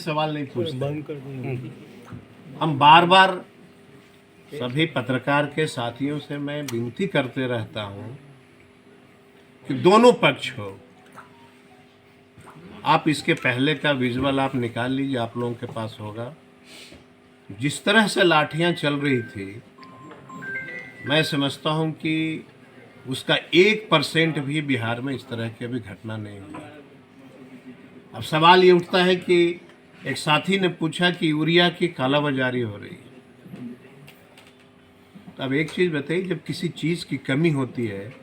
सवाल नहीं पूछते। हम बार बार सभी पत्रकार के साथियों से मैं विनती करते रहता हूं कि दोनों पक्ष हो। आप इसके पहले का विजुअल आप निकाल लीजिए, आप लोगों के पास होगा। जिस तरह से लाठियां चल रही थी, मैं समझता हूं कि उसका 1% भी बिहार में इस तरह की अभी घटना नहीं हुई। अब सवाल ये उठता है कि एक साथी ने पूछा कि यूरिया की कालाबाजारी हो रही है। तो अब एक चीज़ बताइए, जब किसी चीज़ की कमी होती है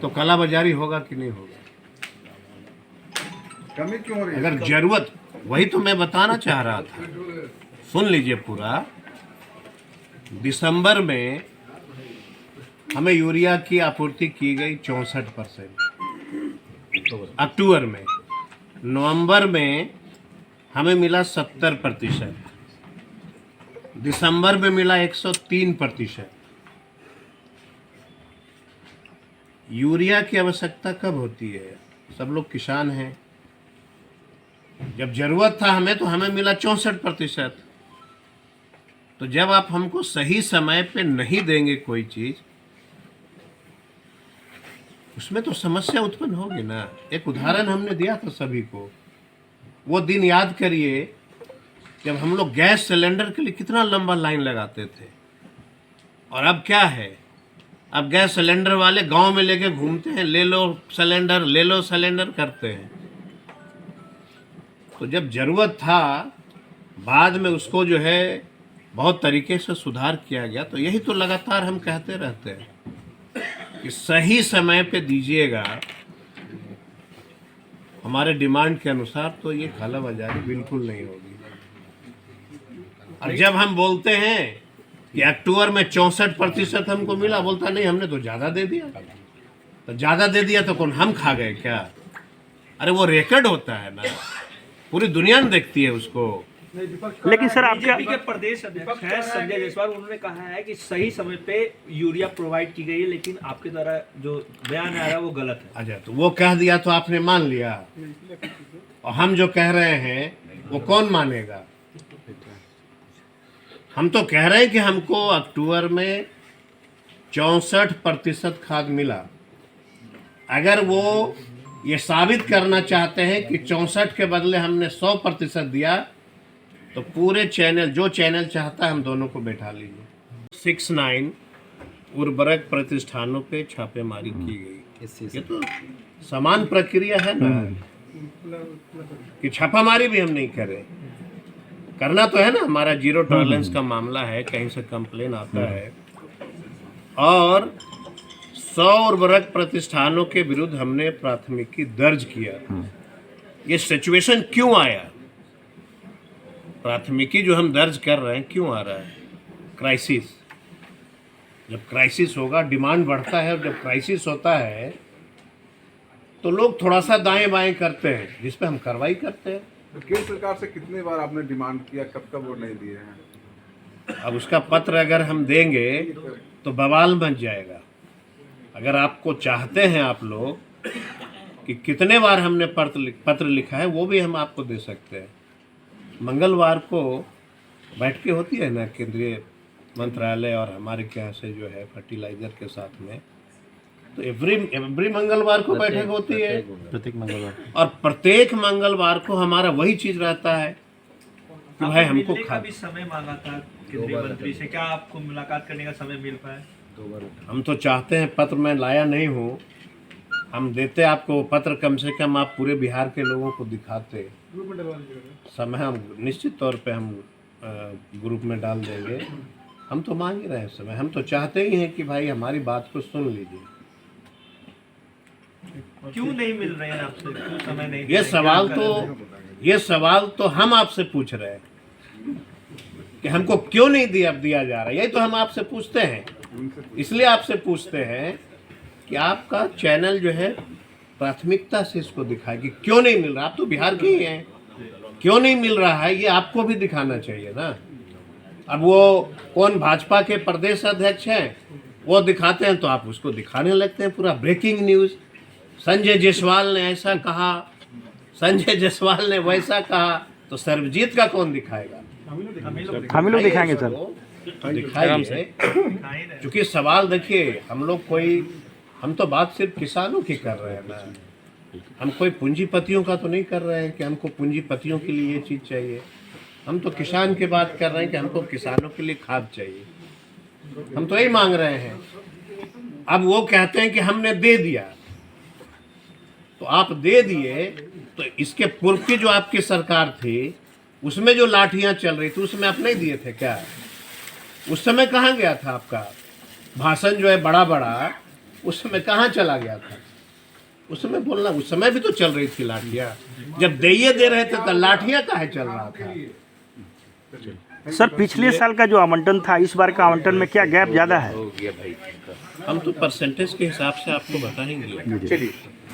तो कालाबाजारी होगा कि नहीं होगा? कमी क्यों हो रही है? अगर जरूरत, वही तो मैं बताना चाह रहा था, सुन लीजिए पूरा। दिसंबर में हमें यूरिया की आपूर्ति की गई 64%, अक्टूबर में, नवंबर में हमें मिला 70%, दिसंबर में मिला 103%। यूरिया की आवश्यकता कब होती है? सब लोग किसान हैं। जब जरूरत था हमें तो हमें मिला 64%। तो जब आप हमको सही समय पे नहीं देंगे कोई चीज, उसमें तो समस्या उत्पन्न होगी ना। एक उदाहरण हमने दिया था सभी को, वो दिन याद करिए जब हम लोग गैस सिलेंडर के लिए कितना लंबा लाइन लगाते थे। और अब क्या है, अब गैस सिलेंडर वाले गांव में लेके घूमते हैं, ले लो सिलेंडर, ले लो सिलेंडर करते हैं। तो जब जरूरत था, बाद में उसको जो है बहुत तरीके से सुधार किया गया। तो यही तो लगातार हम कहते रहते हैं कि सही समय पे दीजिएगा हमारे डिमांड के अनुसार, तो ये कालाबाजारी बिल्कुल नहीं होगी। और जब हम बोलते हैं कि अक्टूबर में 64% हमको मिला, बोलता नहीं हमने तो ज़्यादा दे दिया। तो ज़्यादा दे दिया तो कौन हम खा गए क्या? अरे वो रिकॉर्ड होता है ना, पूरी दुनिया देखती है उसको। लेकिन सर आपके बीजेपी के प्रदेश अध्यक्ष हैं संजय जायसवाल, उन्होंने कहा है कि सही समय पे यूरिया प्रोवाइड की गई है, लेकिन आपके द्वारा जो बयान आ रहा है वो गलत है। अच्छा, तो वो कह दिया तो आपने मान लिया, और हम जो कह रहे हैं वो कौन मानेगा? हम तो कह रहे हैं कि हमको अक्टूबर में 64% खाद मिला। अगर वो ये साबित करना चाहते हैं कि 64 के बदले हमने 100% दिया, तो पूरे चैनल, जो चैनल चाहता है हम दोनों को बैठा लीजिए। 69 उर्वरक प्रतिष्ठानों पे छापेमारी की गई। ये तो समान प्रक्रिया है ना कि छापामारी भी हम नहीं करें। करना तो है ना, हमारा जीरो टॉलरेंस का मामला है, कहीं से कंप्लेन आता है। और 100 उर्वरक प्रतिष्ठानों के विरुद्ध हमने प्राथमिकी दर्ज किया। ये सिचुएशन क्यों आया? प्राथमिकी जो हम दर्ज कर रहे हैं क्यों आ रहा है? क्राइसिस। जब क्राइसिस होगा, डिमांड बढ़ता है, और जब क्राइसिस होता है तो लोग थोड़ा सा दाएं बाएं करते हैं, जिस पे हम कार्रवाई करते हैं। तो केंद्र सरकार से कितनी बार आपने डिमांड किया, कब कब वो नहीं दिए हैं? अब उसका पत्र अगर हम देंगे तो बवाल मच जाएगा। अगर आपको चाहते हैं आप लोग कि कितने बार हमने पत्र लिखा है, वो भी हम आपको दे सकते हैं। मंगलवार को बैठकें होती है ना केंद्रीय मंत्रालय और हमारे यहाँ से जो है फर्टिलाइजर के साथ में, तो एवरी मंगलवार को बैठक होती है, प्रत्येक मंगलवार, और प्रत्येक मंगलवार को हमारा वही चीज रहता है कि भाई हमको मिलने का भी समय मांगा था केंद्रीय मंत्री से, क्या आपको मुलाकात करने का समय मिल पाया? हम तो चाहते हैं, पत्र मैं लाया नहीं हूँ, हम देते आपको वो पत्र, कम से कम आप पूरे बिहार के लोगों को दिखाते। समय हम निश्चित तौर पे हम ग्रुप में डाल देंगे। हम तो मांग ही रहे हैं समय, हम तो चाहते ही हैं कि भाई हमारी बात को सुन लीजिए। क्यों नहीं मिल रहे हैं आपसे, क्यों समय नहीं? ये सवाल तो हम आपसे पूछ रहे हैं कि हमको क्यों नहीं दिया जा रहा। यही तो हम आपसे पूछते हैं, इसलिए आपसे पूछते हैं कि आपका चैनल जो है प्राथमिकता से इसको दिखाए कि क्यों नहीं मिल रहा। आप तो बिहार के ही हैं, क्यों नहीं मिल रहा है ये आपको भी दिखाना चाहिए ना। अब वो कौन भाजपा के प्रदेश अध्यक्ष हैं, वो दिखाते हैं तो आप उसको दिखाने लगते हैं पूरा ब्रेकिंग न्यूज़। संजय जायसवाल ने ऐसा कहा, संजय जायसवाल ने वैसा कहा तो सर्वजीत का कौन दिखाएगा? हम ही लोग दिखाएंगे सर। दिखाइए। क्योंकि सवाल देखिए, हम तो बात सिर्फ किसानों की कर रहे हैं ना, हम कोई पूंजीपतियों का तो नहीं कर रहे हैं कि हमको पूंजीपतियों के लिए ये चीज़ चाहिए। हम तो किसान की बात कर रहे हैं कि हमको किसानों के लिए खाद चाहिए, हम तो यही मांग रहे हैं। अब वो कहते हैं कि हमने दे दिया, तो आप दे दिए तो इसके पूर्व की जो आपकी सरकार थी उसमें जो लाठियां चल रही थी उसमें आप नहीं दिए थे क्या? उस समय कहाँ गया था आपका भाषण जो है बड़ा बड़ा, उस समय कहाँ चला गया था? उस समय बोलना, उस समय भी तो चल रही थी लाठियां। जब दे रहे थे तो लाठियां काहे चल रहा था? सर पिछले साल का जो आवंटन था, इस बार का आवंटन में क्या गैप ज़्यादा है? हम तो परसेंटेज के हिसाब से आपको बताएंगे। चलिए।